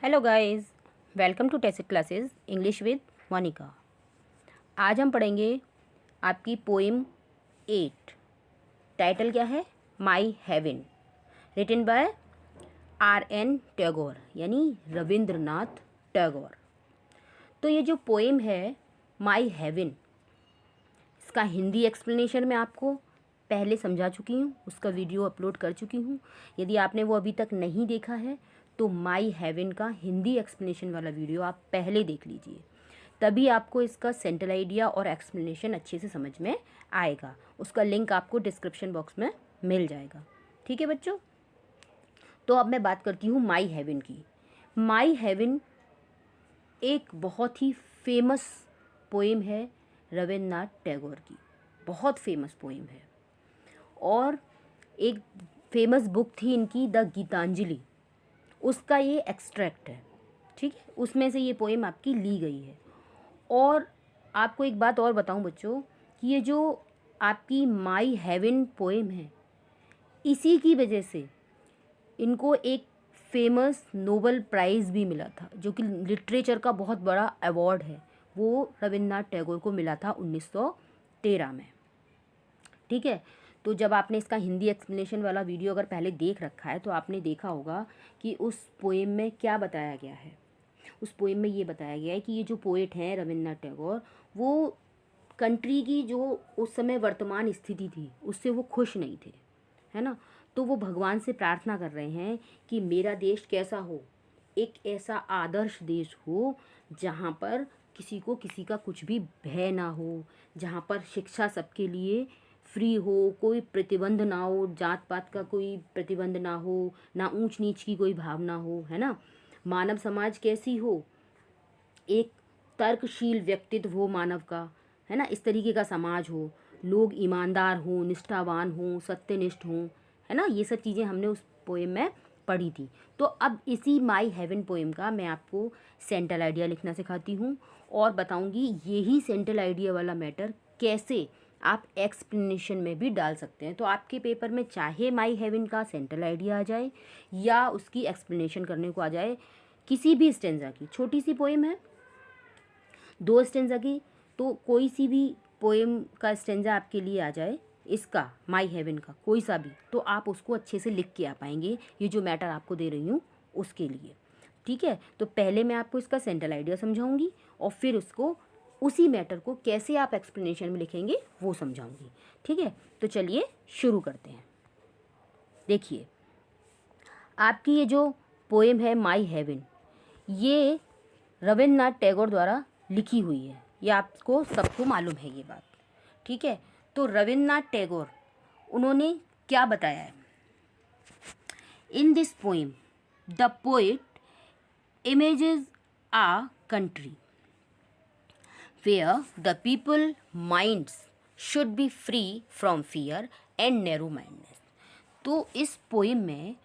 Hello guys, welcome to Tacit classes English with Monica. आज हम पढ़ेंगे आपकी पोइम 8। टाइटल क्या है? My heaven, written by R.N. Tagore यानी रविंद्रनाथ टैगोर। तो ये जो पोइम है माई हेवन, इसका हिंदी एक्सप्लेनेशन मैं आपको पहले समझा चुकी हूँ, उसका वीडियो अपलोड कर चुकी हूँ। यदि आपने वो अभी तक नहीं देखा है तो माई हेवन का हिंदी एक्सप्लेनेशन वाला वीडियो आप पहले देख लीजिए, तभी आपको इसका सेंट्रल आइडिया और एक्सप्लेनेशन अच्छे से समझ में आएगा। उसका लिंक आपको डिस्क्रिप्शन बॉक्स में मिल जाएगा। ठीक है बच्चों, तो अब मैं बात करती हूँ माई हेवन की। माई हेवन एक बहुत ही फेमस पोइम है रविन्द्रनाथ टैगोर की, बहुत फेमस पोइम है। और एक फेमस बुक थी इनकी, द गीतांजलि, उसका ये एक्सट्रैक्ट है। ठीक है, उसमें से ये पोइम आपकी ली गई है। और आपको एक बात और बताऊं बच्चों कि ये जो आपकी माई हेवन पोइम है, इसी की वजह से इनको एक फेमस नोबेल प्राइज़ भी मिला था, जो कि लिटरेचर का बहुत बड़ा अवार्ड है। वो रविन्द्रनाथ टैगोर को मिला था 1913 में। ठीक है, तो जब आपने इसका हिंदी एक्सप्लेनेशन वाला वीडियो अगर पहले देख रखा है तो आपने देखा होगा कि उस पोएम में क्या बताया गया है। उस पोएम में ये बताया गया है कि ये जो पोएट हैं रविन्द्रनाथ टैगोर, वो कंट्री की जो उस समय वर्तमान स्थिति थी उससे वो खुश नहीं थे, है ना। तो वो भगवान से प्रार्थना कर रहे हैं कि मेरा देश कैसा हो, एक ऐसा आदर्श देश हो जहाँ पर किसी को किसी का कुछ भी भय ना हो, जहाँ पर शिक्षा सबके लिए फ्री हो, कोई प्रतिबंध ना हो, जात पात का कोई प्रतिबंध ना हो, ना ऊंच नीच की कोई भावना हो, है ना। मानव समाज कैसी हो, एक तर्कशील व्यक्तित्व हो मानव का, है ना, इस तरीके का समाज हो, लोग ईमानदार हों, निष्ठावान हों, सत्यनिष्ठ हों, है ना। ये सब चीज़ें हमने उस पोएम में पढ़ी थी। तो अब इसी माई हेवन पोएम का मैं आपको सेंट्रल आइडिया लिखना सिखाती हूँ और बताऊँगी यही सेंट्रल आइडिया वाला मैटर कैसे आप एक्सप्लेनेशन में भी डाल सकते हैं। तो आपके पेपर में चाहे माई हेवन का सेंट्रल आइडिया आ जाए या उसकी एक्सप्लेनेशन करने को आ जाए, किसी भी स्टेंजा की, छोटी सी पोएम है 2 स्टेंजा की, तो कोई सी भी पोएम का स्टेंजा आपके लिए आ जाए, इसका माई हेवन का कोई सा भी, तो आप उसको अच्छे से लिख के आ पाएंगे, ये जो मैटर आपको दे रही हूँ उसके लिए। ठीक है, तो पहले मैं आपको इसका सेंट्रल आइडिया समझाऊंगी और फिर उसको उसी मैटर को कैसे आप एक्सप्लेनेशन में लिखेंगे वो समझाऊंगी। ठीक है, तो चलिए शुरू करते हैं। देखिए, आपकी ये जो पोएम है माई हेवन, ये रविन्द्रनाथ टैगोर द्वारा लिखी हुई है, ये आपको सबको मालूम है ये बात। ठीक है, तो रविन्द्रनाथ टैगोर उन्होंने क्या बताया है in this poem? The poet images a country where the people minds should be free from fear and narrow mindedness। तो इस पोइम में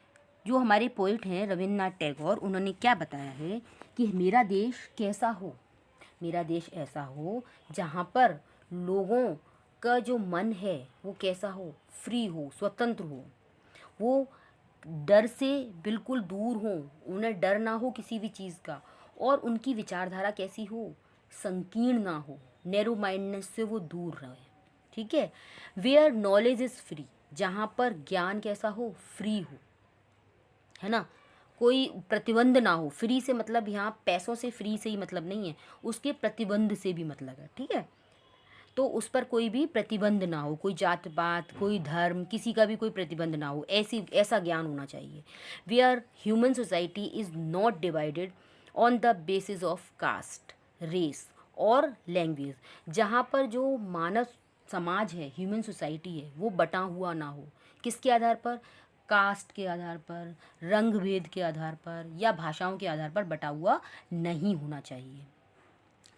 जो हमारे पोइट हैं रविन्द्रनाथ टैगोर, उन्होंने क्या बताया है कि मेरा देश कैसा हो, मेरा देश ऐसा हो जहाँ पर लोगों का जो मन है वो कैसा हो, फ्री हो, स्वतंत्र हो, वो डर से बिल्कुल दूर हो, उन्हें डर ना हो किसी भी चीज़ का, और उनकी विचारधारा कैसी हो, संकीर्ण ना हो, नैरो माइंडनेस से वो दूर रहे। ठीक है, वेयर नॉलेज इज़ फ्री, जहाँ पर ज्ञान कैसा हो, फ्री हो, है ना, कोई प्रतिबंध ना हो। फ्री से मतलब यहाँ पैसों से फ्री से ही मतलब नहीं है, उसके प्रतिबंध से भी मतलब है। ठीक है, तो उस पर कोई भी प्रतिबंध ना हो, कोई जात पात, कोई धर्म, किसी का भी कोई प्रतिबंध ना हो, ऐसा ज्ञान होना चाहिए। Where human society is not divided on the basis of caste, race और लैंग्वेज, जहाँ पर जो मानव समाज है, ह्यूमन सोसाइटी है, वो बटा हुआ ना हो, किसके आधार पर, कास्ट के आधार पर, रंग भेद के आधार पर या भाषाओं के आधार पर बटा हुआ नहीं होना चाहिए।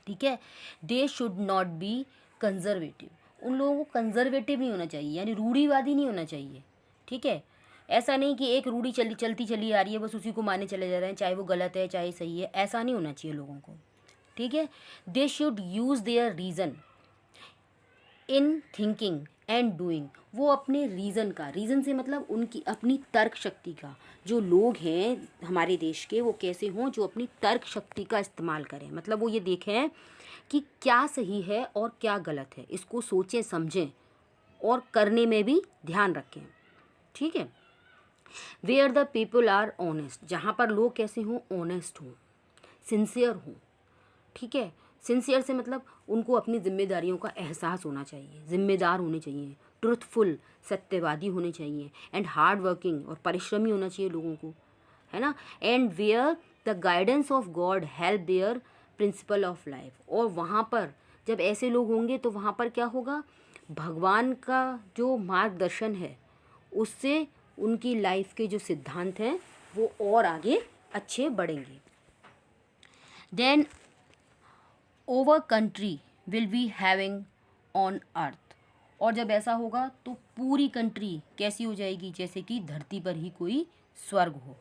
ठीक है, they should not be conservative, उन लोगों को कंजर्वेटिव नहीं होना चाहिए, यानी रूढ़िवादी नहीं होना चाहिए। ठीक है, ऐसा नहीं कि एक रूढ़ी चलती चली आ रही है, बस उसी को माने चले जा रहे हैं, चाहे वो गलत है चाहे सही है, ऐसा नहीं होना चाहिए लोगों को। ठीक है, they should use their reason, in thinking and doing, वो अपने रीज़न से मतलब उनकी अपनी तर्क शक्ति का, जो लोग हैं हमारे देश के वो कैसे हों, जो अपनी तर्क शक्ति का इस्तेमाल करें, मतलब वो ये देखें कि क्या सही है और क्या गलत है, इसको सोचें समझें और करने में भी ध्यान रखें। ठीक है। Where the people are honest, जहाँ पर लोग कैसे हों, ऑनेस्ट हों, सिंसियर हों। ठीक है। सिंसियर से मतलब उनको अपनी जिम्मेदारियों का एहसास होना चाहिए, जिम्मेदार होने चाहिए, ट्रुथफुल, सत्यवादी होने चाहिए, एंड हार्ड वर्किंग, और परिश्रमी होना चाहिए लोगों को, है ना। And where the guidance of God help their principle of life, और वहाँ पर जब ऐसे लोग होंगे तो वहाँ पर क्या होगा, भगवान का जो मार्गदर्शन है उससे उनकी लाइफ के जो सिद्धांत हैं वो और आगे अच्छे बढ़ेंगे। Then over country will be having on earth, और जब ऐसा होगा तो पूरी कंट्री कैसी हो जाएगी, जैसे कि धरती पर ही कोई स्वर्ग हो।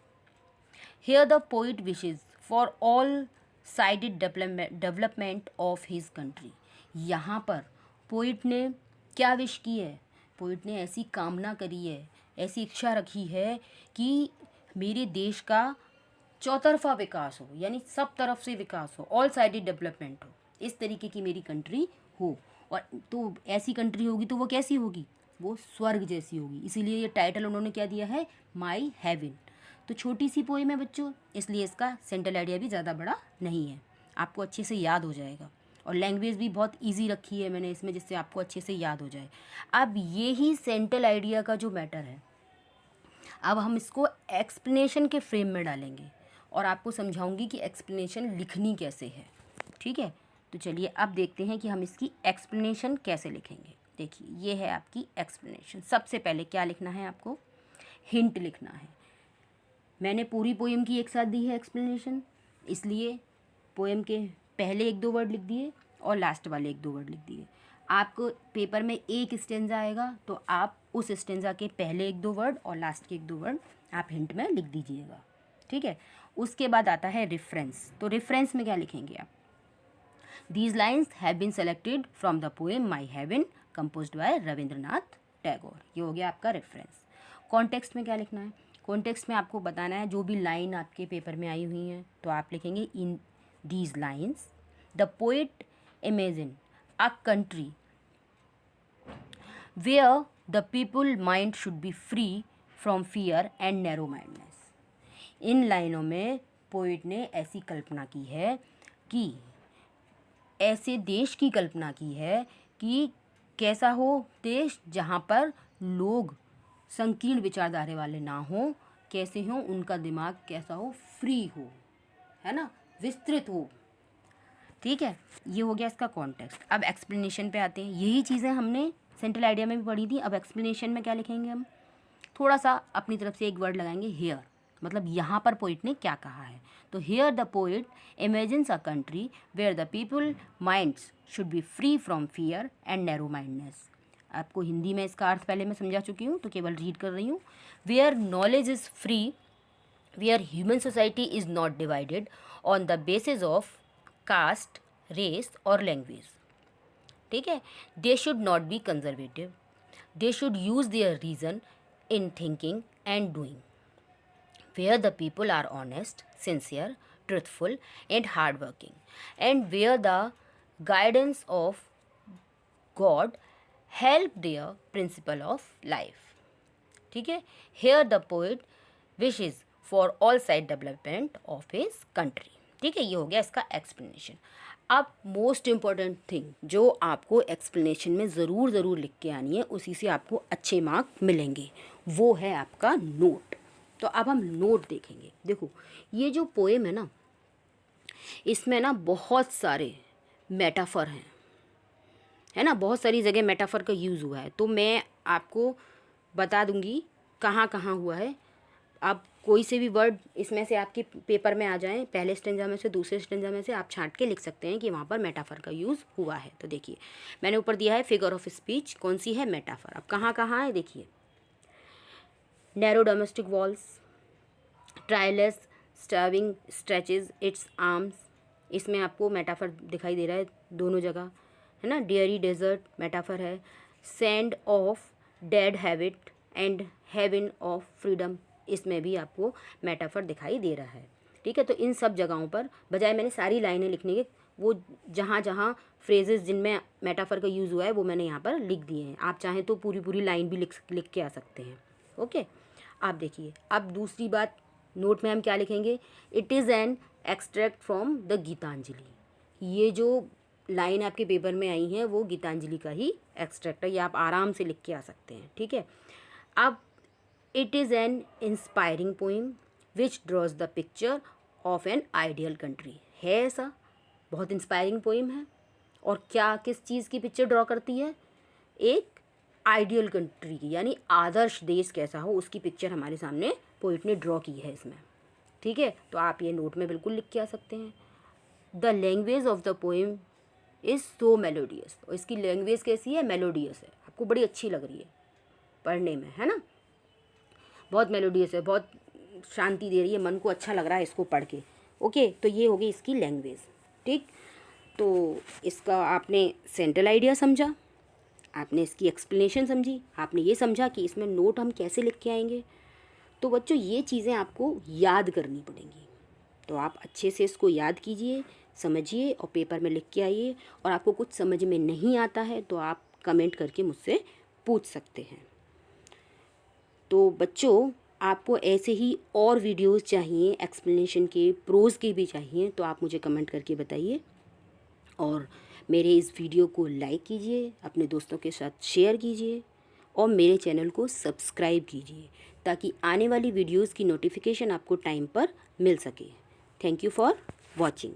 Here the poet wishes for all sided development of his country, यहाँ पर पोइट ने क्या विश की है, पोइट ने ऐसी कामना करी है, ऐसी इच्छा रखी है कि मेरे देश का चौतरफा विकास हो, यानी सब तरफ से विकास हो, ऑल साइडेड डेवलपमेंट हो, इस तरीके की मेरी कंट्री हो। और तो ऐसी कंट्री होगी तो वो कैसी होगी, वो स्वर्ग जैसी होगी। इसीलिए ये टाइटल उन्होंने क्या दिया है, माई हेवन। तो छोटी सी पोएम है बच्चों, इसलिए इसका सेंट्रल आइडिया भी ज़्यादा बड़ा नहीं है, आपको अच्छे से याद हो जाएगा। और लैंग्वेज भी बहुत इजी रखी है मैंने इसमें, जिससे आपको अच्छे से याद हो जाए। अब ये ही सेंट्रल आइडिया का जो मैटर है, अब हम इसको एक्सप्लेनेशन के फ्रेम में डालेंगे और आपको समझाऊंगी कि एक्सप्लेनेशन लिखनी कैसे है। ठीक है। तो चलिए अब देखते हैं कि हम इसकी एक्सप्लेनेशन कैसे लिखेंगे। देखिए ये है आपकी एक्सप्लेनेशन। सबसे पहले क्या लिखना है आपको, हिंट लिखना है। मैंने पूरी पोएम की एक साथ दी है एक्सप्लेनेशन, इसलिए पोएम के पहले 1-2 वर्ड लिख दिए और लास्ट वाले 1-2 वर्ड लिख दिए। आपको पेपर में एक स्टेंजा आएगा तो आप उस स्टेंजा के पहले 1-2 वर्ड और लास्ट के 1-2 वर्ड आप हिंट में लिख दीजिएगा। ठीक है। उसके बाद आता है रेफरेंस। तो रेफरेंस में क्या लिखेंगे आप, these lines have been selected from the poem my heaven composed by Rabindranath Tagore. ये हो गया आपका रेफरेंस। कॉन्टेक्स्ट में क्या लिखना है, कॉन्टेक्स्ट में आपको बताना है जो भी लाइन आपके पेपर में आई हुई हैं तो आप लिखेंगे in these lines the poet imagine a country where the people mind should be free from fear and narrow mindness. इन लाइनों में पोइट ने ऐसी कल्पना की है कि ऐसे देश की कल्पना की है कि कैसा हो देश, जहाँ पर लोग संकीर्ण विचारधारा वाले ना हों, कैसे हों, उनका दिमाग कैसा हो, फ्री हो, है ना, विस्तृत हो। ठीक है। ये हो गया इसका कॉन्टेक्स्ट। अब एक्सप्लेनेशन पे आते हैं। यही चीज़ें हमने सेंट्रल आइडिया में भी पढ़ी थी। अब एक्सप्लेनेशन में क्या लिखेंगे हम, थोड़ा सा अपनी तरफ से एक वर्ड लगाएंगे, हेयर, मतलब यहाँ पर पोइट ने क्या कहा है। तो here the poet imagines a country where the people minds should be free from fear and narrow mindness. आपको हिंदी में इसका अर्थ पहले मैं समझा चुकी हूँ, तो केवल रीड कर रही हूँ। Where knowledge is free, where human society is not divided on the basis of caste, race और लैंग्वेज। ठीक है। They should not be conservative, they should use their reason in thinking and doing, where the people are honest, sincere, truthful and hardworking, and where the guidance of God help their principle of life. ठीक है। Here the poet wishes for all side development of his country. ठीक है। ये हो गया इसका explanation. अब most important thing जो आपको एक्सप्लेनेशन में ज़रूर लिख के आनी है, उसी से आपको अच्छे मार्क मिलेंगे, वो है आपका नोट। तो अब हम नोट देखेंगे। देखो ये जो पोएम है ना, इसमें ना बहुत सारे मेटाफर हैं, है ना, बहुत सारी जगह मेटाफर का यूज़ हुआ है। तो मैं आपको बता दूंगी कहाँ कहाँ हुआ है। आप कोई से भी वर्ड इसमें से आपके पेपर में आ जाएं, पहले स्टेंजा में से दूसरे स्टेंजा में से आप छांट के लिख सकते हैं कि वहाँ पर मेटाफर का यूज़ हुआ है। तो देखिए मैंने ऊपर दिया है फिगर ऑफ स्पीच, कौन सी है, मेटाफर। अब कहाँ कहाँ है देखिए, narrow domestic walls, tireless striving stretches its arms, इसमें आपको मेटाफर दिखाई दे रहा है दोनों जगह, है ना। डेयरी डेजर्ट मेटाफर है। Sand of dead habit and heaven of freedom, इसमें भी आपको मेटाफर दिखाई दे रहा है। ठीक है, तो इन सब जगहों पर बजाय मैंने सारी लाइनें लिखने के, वो जहाँ जहाँ फ्रेजेस जिनमें मेटाफर का यूज़ हुआ है वो मैंने यहाँ पर लिख दिए हैं। आप चाहें तो पूरी पूरी लाइन भी लिख के आ सकते हैं। ओके, आप देखिए अब दूसरी बात, नोट में हम क्या लिखेंगे, it is an extract from the Gitanjali. ये जो लाइन आपके पेपर में आई हैं वो गीतांजलि का ही एक्सट्रैक्ट है, ये आप आराम से लिख के आ सकते हैं। ठीक है, अब it is N inspiring poem which drawers the picture of an ideal country, है ऐसा, बहुत इंस्पायरिंग पोइम है। और क्या किस चीज़ की पिक्चर ड्रॉ करती है, एक आइडियल कंट्री की, यानी आदर्श देश कैसा हो उसकी पिक्चर हमारे सामने पोइट ने ड्रॉ की है इसमें। ठीक है, तो आप ये नोट में बिल्कुल लिख के आ सकते हैं। The language of the poem is so melodious, और इसकी लैंग्वेज कैसी है, मेलोडियस है, आपको बड़ी अच्छी लग रही है पढ़ने में, है ना, बहुत मेलोडियस है, बहुत शांति दे रही है, मन को अच्छा लग रहा है इसको पढ़ के। ओके, तो ये होगी इसकी लैंग्वेज। ठीक, तो इसका आपने सेंट्रल आइडिया समझा, आपने इसकी एक्सप्लेनेशन समझी, आपने ये समझा कि इसमें नोट हम कैसे लिख के आएंगे। तो बच्चों ये चीज़ें आपको याद करनी पड़ेंगी, तो आप अच्छे से इसको याद कीजिए, समझिए और पेपर में लिख के आइए। और आपको कुछ समझ में नहीं आता है तो आप कमेंट करके मुझसे पूछ सकते हैं। तो बच्चों आपको ऐसे ही और वीडियोस चाहिए, एक्सप्लेनेशन के, प्रोज़ के भी चाहिए, तो आप मुझे कमेंट करके बताइए। और मेरे इस वीडियो को लाइक कीजिए, अपने दोस्तों के साथ शेयर कीजिए और मेरे चैनल को सब्सक्राइब कीजिए ताकि आने वाली वीडियोस की नोटिफिकेशन आपको टाइम पर मिल सके। Thank you for watching.